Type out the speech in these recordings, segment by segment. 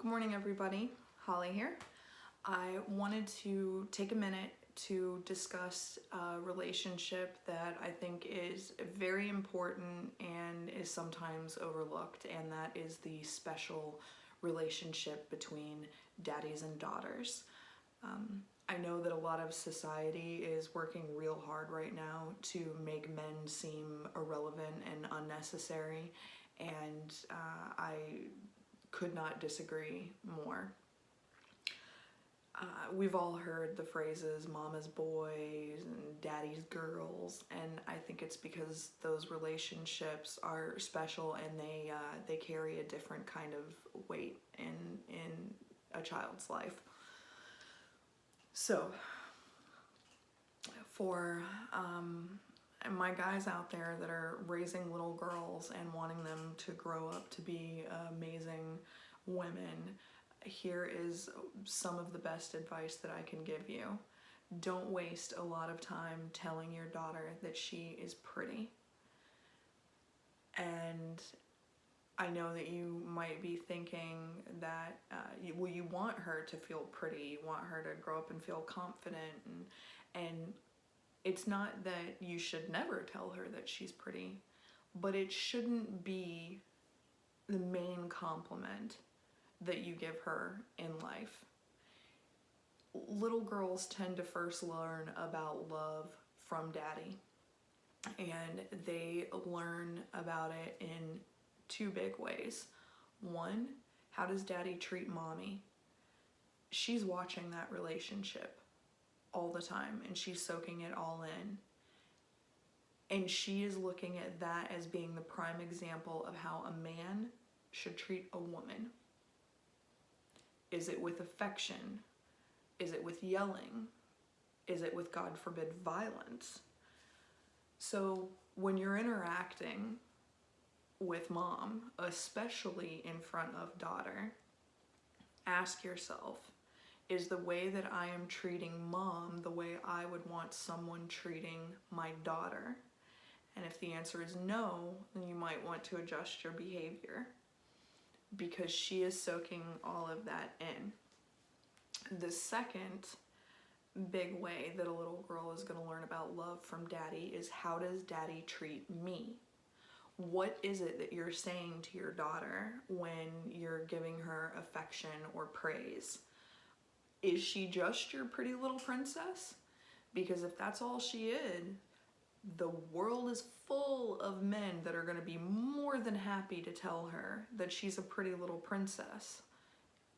Good morning, everybody. Holly here. I wanted to take a minute to discuss a relationship that I think is very important and is sometimes overlooked, and that is the special relationship between daddies and daughters. I know that a lot of society is working real hard right now to make men seem irrelevant and unnecessary, and I could not disagree more. We've all heard the phrases mama's boys and daddy's girls, and I think it's because those relationships are special and they carry a different kind of weight in a child's life. So for my guys out there that are raising little girls and wanting them to grow up to be amazing women, here is some of the best advice that I can give you. Don't waste a lot of time telling your daughter that she is pretty. And I know that you might be thinking that you want her to feel pretty, you want her to grow up and feel confident, and it's not that you should never tell her that she's pretty, but it shouldn't be the main compliment that you give her in life. Little girls tend to first learn about love from daddy, and they learn about it in two big ways. One, how does daddy treat mommy? She's watching that relationship all the time and she's soaking it all in. And she is looking at that as being the prime example of how a man should treat a woman. Is it with affection? Is it with yelling? Is it with, God forbid, violence? So when you're interacting with mom, especially in front of daughter, ask yourself, is the way that I am treating mom the way I would want someone treating my daughter? And if the answer is no, then you might want to adjust your behavior because she is soaking all of that in. The second big way that a little girl is going to learn about love from daddy is, how does daddy treat me? What is it that you're saying to your daughter when you're giving her affection or praise? Is she just your pretty little princess? Because if that's all she is, the world is full of men that are going to be more than happy to tell her that she's a pretty little princess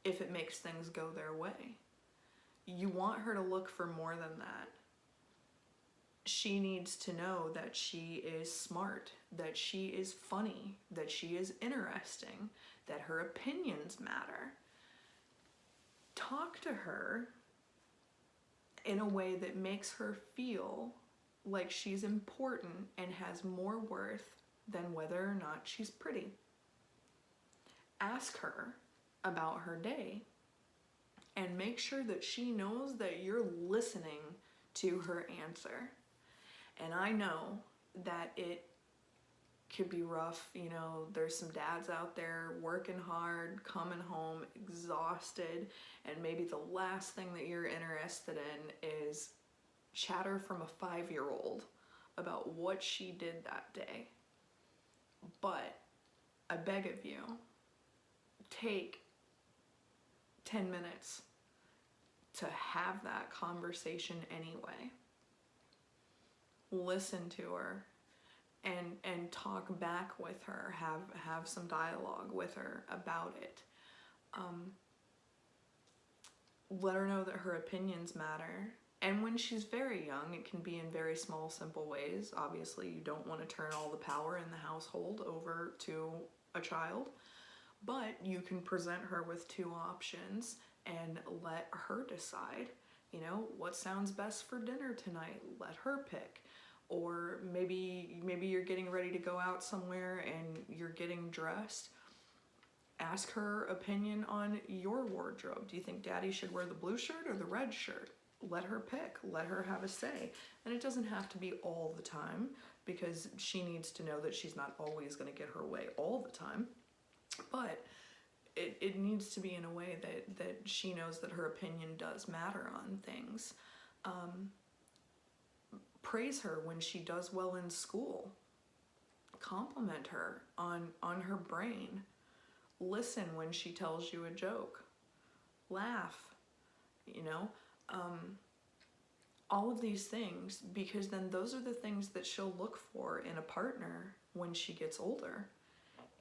if it makes things go their way. You want her to look for more than that. She needs to know that she is smart, that she is funny, that she is interesting, that her opinions matter. Talk to her in a way that makes her feel like she's important and has more worth than whether or not she's pretty. Ask her about her day and make sure that she knows that you're listening to her answer. And I know that it could be rough. You know, there's some dads out there working hard, coming home exhausted, and maybe the last thing that you're interested in is chatter from a 5-year-old about what she did that day. But I beg of you, take 10 minutes to have that conversation anyway. Listen to her and talk back with her, have some dialogue with her about it. Let her know that her opinions matter. And when she's very young, it can be in very small, simple ways. Obviously, you don't want to turn all the power in the household over to a child, but you can present her with two options and let her decide, you know, what sounds best for dinner tonight. Let her pick. Or maybe you're getting ready to go out somewhere and you're getting dressed. Ask her opinion on your wardrobe. Do you think daddy should wear the blue shirt or the red shirt? Let her pick. Let her have a say. And it doesn't have to be all the time, because she needs to know that she's not always going to get her way all the time. But it it needs to be in a way that she knows that her opinion does matter on things. Praise her when she does well in school. Compliment her on her brain. Listen when she tells you a joke. Laugh, you know, all of these things, because then those are the things that she'll look for in a partner when she gets older,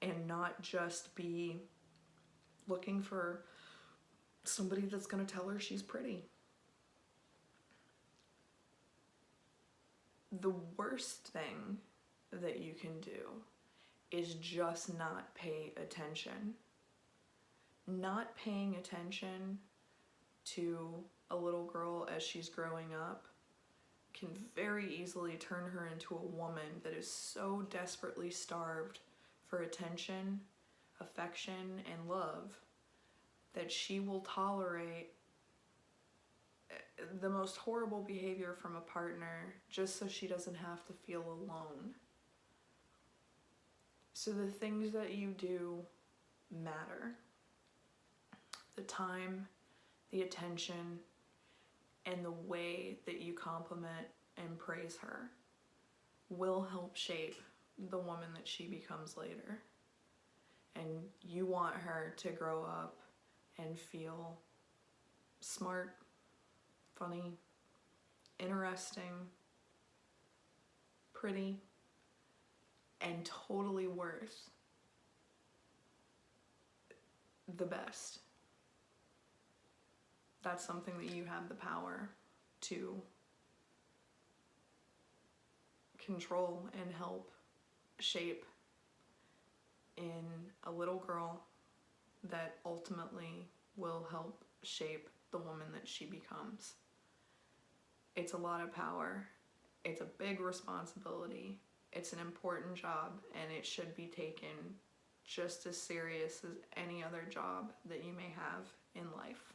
and not just be looking for somebody that's going to tell her she's pretty. The worst thing that you can do is just not pay attention. Not paying attention to a little girl as she's growing up can very easily turn her into a woman that is so desperately starved for attention, affection, and love that she will tolerate the most horrible behavior from a partner just so she doesn't have to feel alone. So the things that you do matter. The time, the attention, and the way that you compliment and praise her will help shape the woman that she becomes later. And you want her to grow up and feel smart, funny, interesting, pretty, and totally worth the best. That's something that you have the power to control and help shape in a little girl that ultimately will help shape the woman that she becomes. It's a lot of power. It's a big responsibility. It's an important job, and it should be taken just as serious as any other job that you may have in life.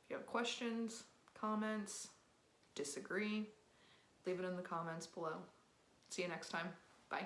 If you have questions, comments, disagree, leave it in the comments below. See you next time. Bye.